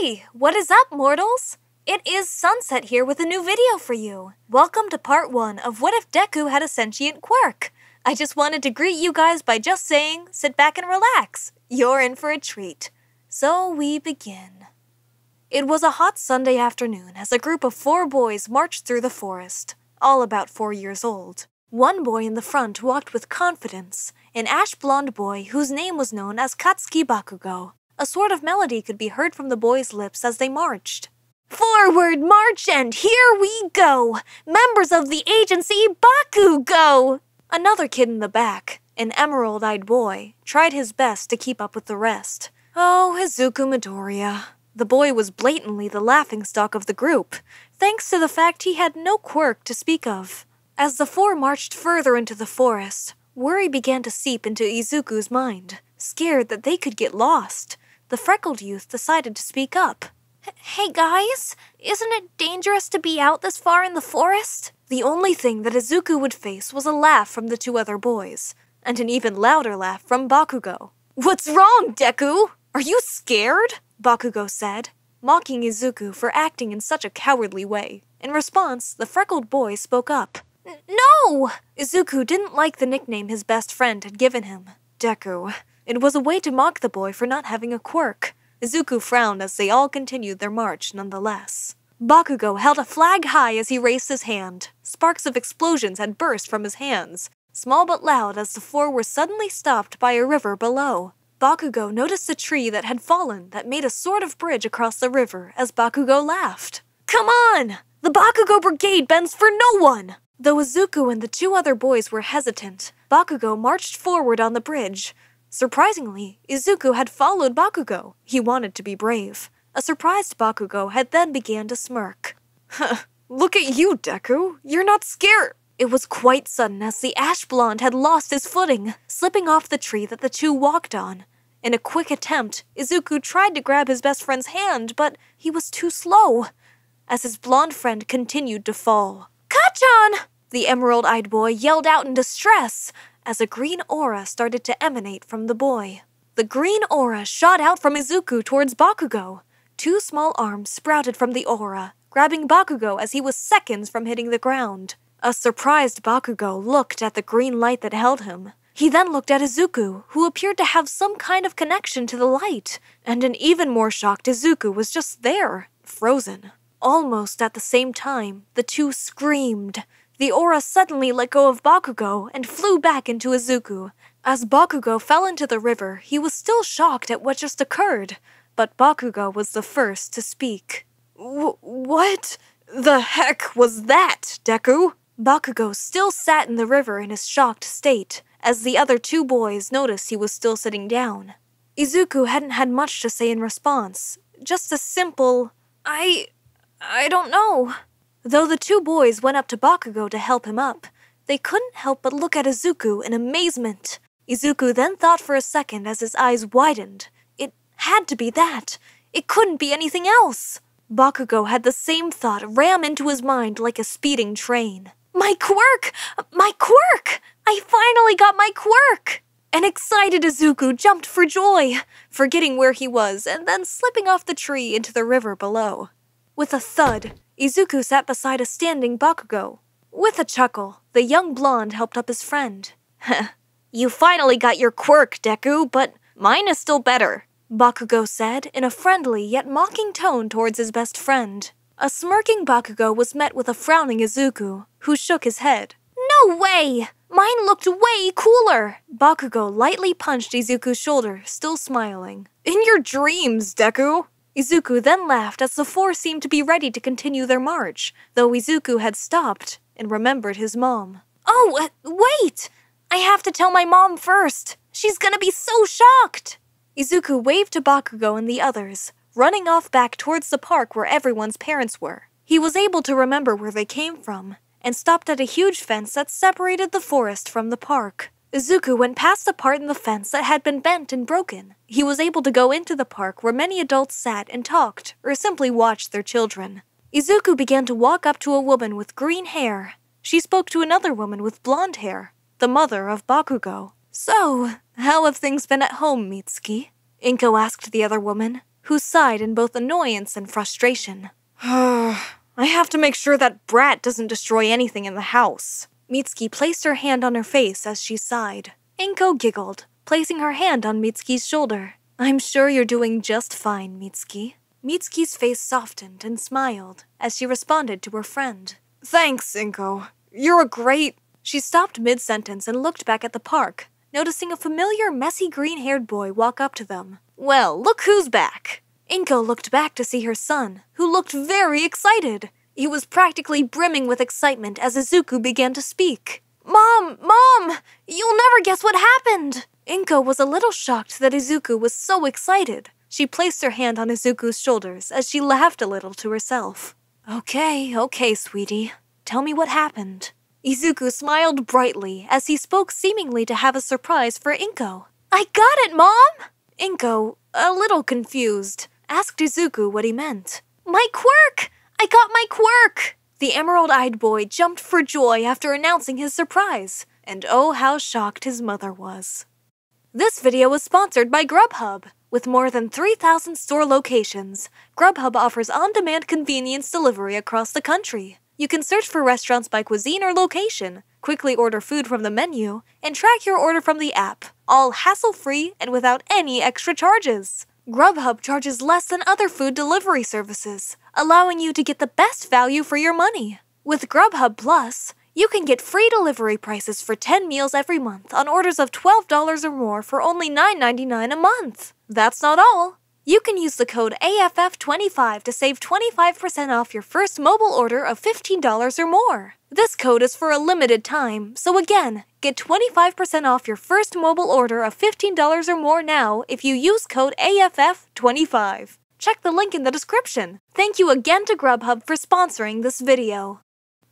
Hey, what is up, mortals? It is Sunset here with a new video for you. Welcome to part 1 of What If Deku Had a Sentient Quirk? I just wanted to greet you guys by just saying, sit back and relax. You're in for a treat. So we begin. It was a hot Sunday afternoon as a group of 4 boys marched through the forest, all about 4 years old. One boy in the front walked with confidence, an ash-blonde boy whose name was known as Katsuki Bakugo. A sort of melody could be heard from the boys' lips as they marched. Forward march and here we go! Members of the agency Bakugo! Another kid in the back, an emerald-eyed boy, tried his best to keep up with the rest. Oh, Izuku Midoriya. The boy was blatantly the laughingstock of the group, thanks to the fact he had no quirk to speak of. As the 4 marched further into the forest, worry began to seep into Izuku's mind. Scared that they could get lost, the freckled youth decided to speak up. Hey guys, isn't it dangerous to be out this far in the forest? The only thing that Izuku would face was a laugh from the 2 other boys, and an even louder laugh from Bakugo. What's wrong, Deku? Are you scared? Bakugo said, mocking Izuku for acting in such a cowardly way. In response, the freckled boy spoke up. No! Izuku didn't like the nickname his best friend had given him. Deku. It was a way to mock the boy for not having a quirk. Izuku frowned as they all continued their march nonetheless. Bakugo held a flag high as he raised his hand. Sparks of explosions had burst from his hands, small but loud as the 4 were suddenly stopped by a river below. Bakugo noticed a tree that had fallen that made a sort of bridge across the river as Bakugo laughed. Come on! The Bakugo Brigade bends for no one! Though Izuku and the 2 other boys were hesitant, Bakugo marched forward on the bridge. Surprisingly, Izuku had followed Bakugo. He wanted to be brave. A surprised Bakugo had then began to smirk. Look at you, Deku. You're not scared. It was quite sudden as the ash blonde had lost his footing, slipping off the tree that the 2 walked on. In a quick attempt, Izuku tried to grab his best friend's hand, but he was too slow. As his blonde friend continued to fall. Kacchan! The emerald-eyed boy yelled out in distress as a green aura started to emanate from the boy. The green aura shot out from Izuku towards Bakugo. 2 small arms sprouted from the aura, grabbing Bakugo as he was seconds from hitting the ground. A surprised Bakugo looked at the green light that held him. He then looked at Izuku, who appeared to have some kind of connection to the light, and an even more shocked Izuku was just there, frozen. Almost at the same time, the 2 screamed. The aura suddenly let go of Bakugo and flew back into Izuku. As Bakugo fell into the river, he was still shocked at what just occurred, but Bakugo was the first to speak. What the heck was that, Deku? Bakugo still sat in the river in his shocked state, as the other 2 boys noticed he was still sitting down. Izuku hadn't had much to say in response, just a simple, I don't know. Though the 2 boys went up to Bakugo to help him up, they couldn't help but look at Izuku in amazement. Izuku then thought for a second as his eyes widened. It had to be that. It couldn't be anything else. Bakugo had the same thought ram into his mind like a speeding train. My quirk! My quirk! I finally got my quirk! An excited Izuku jumped for joy, forgetting where he was and then slipping off the tree into the river below. With a thud, Izuku sat beside a standing Bakugo. With a chuckle, the young blonde helped up his friend. You finally got your quirk, Deku, but mine is still better, Bakugo said in a friendly yet mocking tone towards his best friend. A smirking Bakugo was met with a frowning Izuku, who shook his head. No way! Mine looked way cooler! Bakugo lightly punched Izuku's shoulder, still smiling. In your dreams, Deku! Izuku then laughed as the 4 seemed to be ready to continue their march, though Izuku had stopped and remembered his mom. Oh, wait! I have to tell my mom first! She's gonna be so shocked! Izuku waved to Bakugo and the others, running off back towards the park where everyone's parents were. He was able to remember where they came from, and stopped at a huge fence that separated the forest from the park. Izuku went past the part in the fence that had been bent and broken. He was able to go into the park where many adults sat and talked, or simply watched their children. Izuku began to walk up to a woman with green hair. She spoke to another woman with blonde hair, the mother of Bakugo. So, how have things been at home, Mitsuki? Inko asked the other woman, who sighed in both annoyance and frustration. I have to make sure that brat doesn't destroy anything in the house. Mitsuki placed her hand on her face as she sighed. Inko giggled, placing her hand on Mitsuki's shoulder. I'm sure you're doing just fine, Mitsuki. Mitsuki's face softened and smiled as she responded to her friend. Thanks, Inko. You're a great... She stopped mid-sentence and looked back at the park, noticing a familiar, messy green-haired boy walk up to them. Well, look who's back. Inko looked back to see her son, who looked very excited. He was practically brimming with excitement as Izuku began to speak. Mom! You'll never guess what happened! Inko was a little shocked that Izuku was so excited. She placed her hand on Izuku's shoulders as she laughed a little to herself. Okay, sweetie. Tell me what happened. Izuku smiled brightly as he spoke, seemingly to have a surprise for Inko. I got it, Mom! Inko, a little confused, asked Izuku what he meant. My quirk! I got my quirk! The emerald-eyed boy jumped for joy after announcing his surprise, and oh how shocked his mother was. This video was sponsored by Grubhub. With more than 3,000 store locations, Grubhub offers on-demand convenience delivery across the country. You can search for restaurants by cuisine or location, quickly order food from the menu, and track your order from the app, all hassle-free and without any extra charges. Grubhub charges less than other food delivery services, allowing you to get the best value for your money. With Grubhub Plus, you can get free delivery prices for 10 meals every month on orders of $12 or more for only $9.99 a month. That's not all. You can use the code AFF25 to save 25% off your first mobile order of $15 or more. This code is for a limited time, so again, get 25% off your first mobile order of $15 or more now if you use code AFF25. Check the link in the description. Thank you again to Grubhub for sponsoring this video.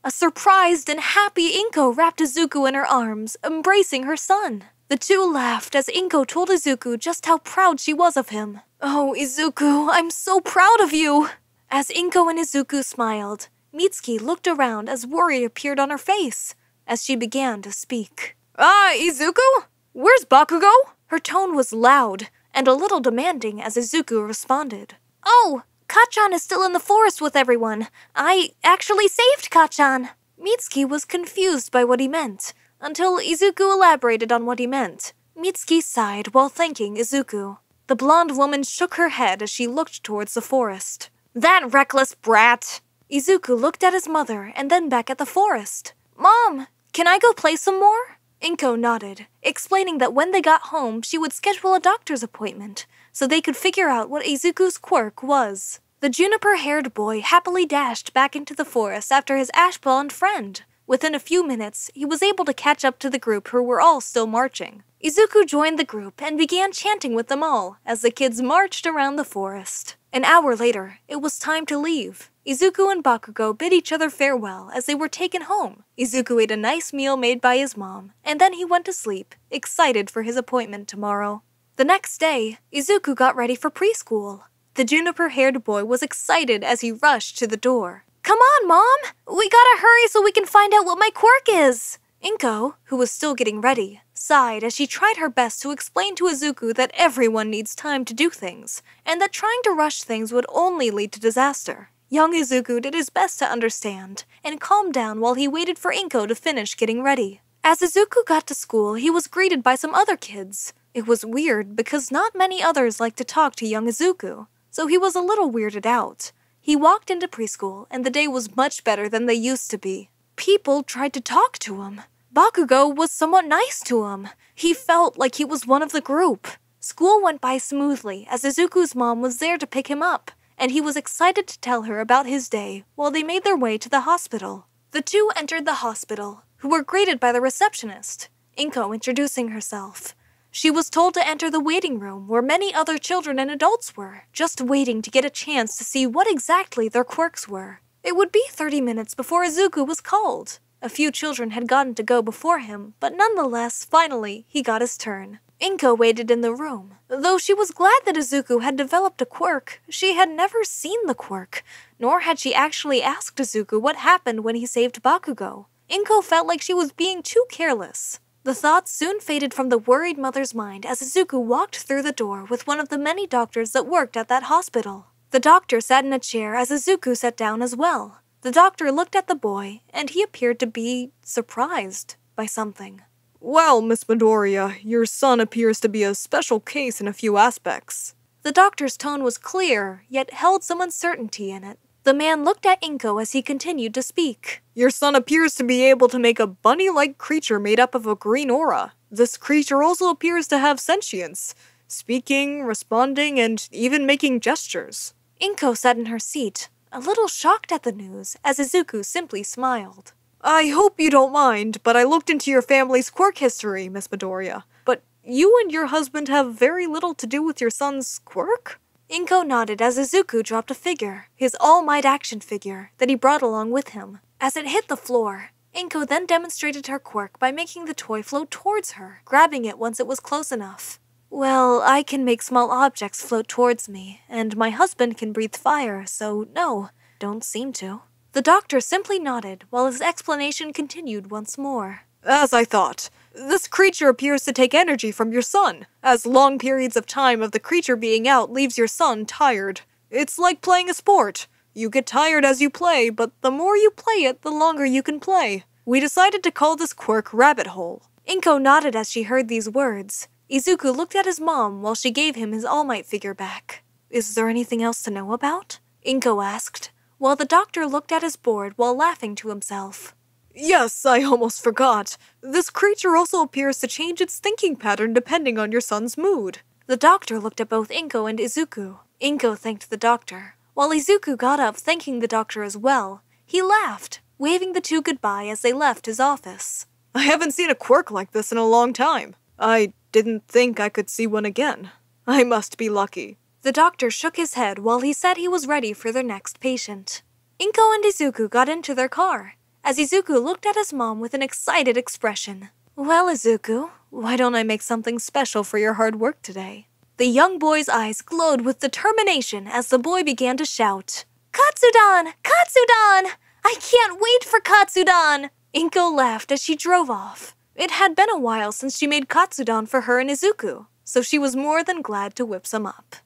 A surprised and happy Inko wrapped Izuku in her arms, embracing her son. The two laughed as Inko told Izuku just how proud she was of him. Oh, Izuku, I'm so proud of you! As Inko and Izuku smiled, Mitsuki looked around as worry appeared on her face as she began to speak. Izuku? Where's Bakugo? Her tone was loud and a little demanding as Izuku responded. Oh, Kacchan is still in the forest with everyone. I actually saved Kacchan. Mitsuki was confused by what he meant, until Izuku elaborated on what he meant. Mitsuki sighed while thanking Izuku. The blonde woman shook her head as she looked towards the forest. That reckless brat! Izuku looked at his mother and then back at the forest. Mom, can I go play some more? Inko nodded, explaining that when they got home, she would schedule a doctor's appointment so they could figure out what Izuku's quirk was. The juniper-haired boy happily dashed back into the forest after his ash-blonde friend. Within a few minutes, he was able to catch up to the group who were all still marching. Izuku joined the group and began chanting with them all as the kids marched around the forest. An hour later, it was time to leave. Izuku and Bakugo bid each other farewell as they were taken home. Izuku ate a nice meal made by his mom, and then he went to sleep, excited for his appointment tomorrow. The next day, Izuku got ready for preschool. The juniper-haired boy was excited as he rushed to the door. Come on, Mom! We gotta hurry so we can find out what my quirk is! Inko, who was still getting ready, sighed as she tried her best to explain to Izuku that everyone needs time to do things, and that trying to rush things would only lead to disaster. Young Izuku did his best to understand, and calmed down while he waited for Inko to finish getting ready. As Izuku got to school, he was greeted by some other kids. It was weird because not many others liked to talk to young Izuku, so he was a little weirded out. He walked into preschool, and the day was much better than they used to be. People tried to talk to him. Bakugo was somewhat nice to him. He felt like he was one of the group. School went by smoothly as Izuku's mom was there to pick him up, and he was excited to tell her about his day while they made their way to the hospital. The two entered the hospital, who were greeted by the receptionist, Inko introducing herself. She was told to enter the waiting room where many other children and adults were, just waiting to get a chance to see what exactly their quirks were. It would be 30 minutes before Izuku was called. A few children had gotten to go before him, but nonetheless, finally, he got his turn. Inko waited in the room. Though she was glad that Izuku had developed a quirk, she had never seen the quirk, nor had she actually asked Izuku what happened when he saved Bakugo. Inko felt like she was being too careless. The thoughts soon faded from the worried mother's mind as Izuku walked through the door with one of the many doctors that worked at that hospital. The doctor sat in a chair as Izuku sat down as well. The doctor looked at the boy, and he appeared to be surprised by something. Well, Miss Midoriya, your son appears to be a special case in a few aspects. The doctor's tone was clear, yet held some uncertainty in it. The man looked at Inko as he continued to speak. Your son appears to be able to make a bunny-like creature made up of a green aura. This creature also appears to have sentience, speaking, responding, and even making gestures. Inko sat in her seat, a little shocked at the news, as Izuku simply smiled. I hope you don't mind, but I looked into your family's quirk history, Miss Midoriya. But you and your husband have very little to do with your son's quirk? Inko nodded as Izuku dropped a figure, his All Might action figure, that he brought along with him. As it hit the floor, Inko then demonstrated her quirk by making the toy float towards her, grabbing it once it was close enough. Well, I can make small objects float towards me, and my husband can breathe fire, so no, don't seem to. The doctor simply nodded, while his explanation continued once more. As I thought, this creature appears to take energy from your son, as long periods of time of the creature being out leaves your son tired. It's like playing a sport. You get tired as you play, but the more you play it, the longer you can play. We decided to call this quirk Rabbit Hole. Inko nodded as she heard these words. Izuku looked at his mom while she gave him his All Might figure back. Is there anything else to know about? Inko asked, while the doctor looked at his board while laughing to himself. Yes, I almost forgot. This creature also appears to change its thinking pattern depending on your son's mood. The doctor looked at both Inko and Izuku. Inko thanked the doctor. While Izuku got up thanking the doctor as well, he laughed, waving the two goodbye as they left his office. I haven't seen a quirk like this in a long time. I didn't think I could see one again. I must be lucky. The doctor shook his head while he said he was ready for their next patient. Inko and Izuku got into their car, as Izuku looked at his mom with an excited expression. Well, Izuku, why don't I make something special for your hard work today? The young boy's eyes glowed with determination as the boy began to shout, Katsudan! Katsudan! I can't wait for Katsudan! Inko laughed as she drove off. It had been a while since she made Katsudan for her and Izuku, so she was more than glad to whip some up.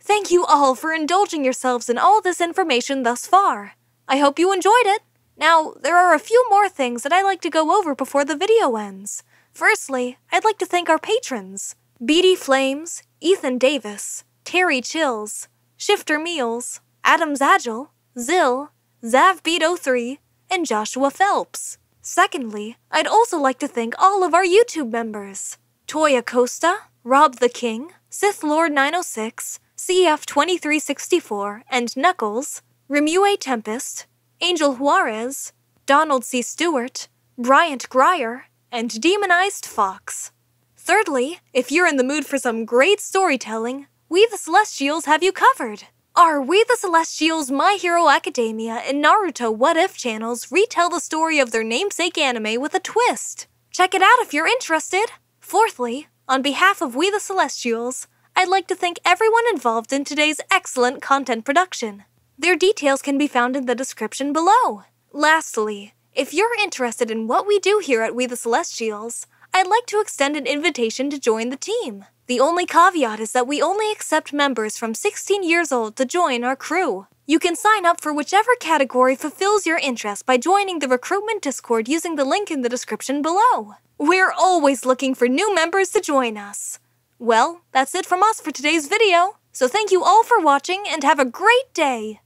Thank you all for indulging yourselves in all this information thus far. I hope you enjoyed it. Now, there are a few more things that I'd like to go over before the video ends. Firstly, I'd like to thank our patrons. Beady Flames, Ethan Davis, Terry Chills, Shifter Meals, Adams Agile, Zill, Zavbeat03, and Joshua Phelps. Secondly, I'd also like to thank all of our YouTube members. Toya Costa, Rob the King, Sith Lord 906, CF2364, and Knuckles, Remue Tempest, Angel Juarez, Donald C. Stewart, Bryant Grier, and Demonized Fox. Thirdly, if you're in the mood for some great storytelling, We the Celestials have you covered. Our We the Celestials, My Hero Academia, and Naruto What If channels retell the story of their namesake anime with a twist. Check it out if you're interested. Fourthly, on behalf of We the Celestials, I'd like to thank everyone involved in today's excellent content production. Their details can be found in the description below. Lastly, if you're interested in what we do here at We the Celestials, I'd like to extend an invitation to join the team. The only caveat is that we only accept members from 16 years old to join our crew. You can sign up for whichever category fulfills your interest by joining the recruitment Discord using the link in the description below. We're always looking for new members to join us. Well, that's it from us for today's video. So thank you all for watching and have a great day!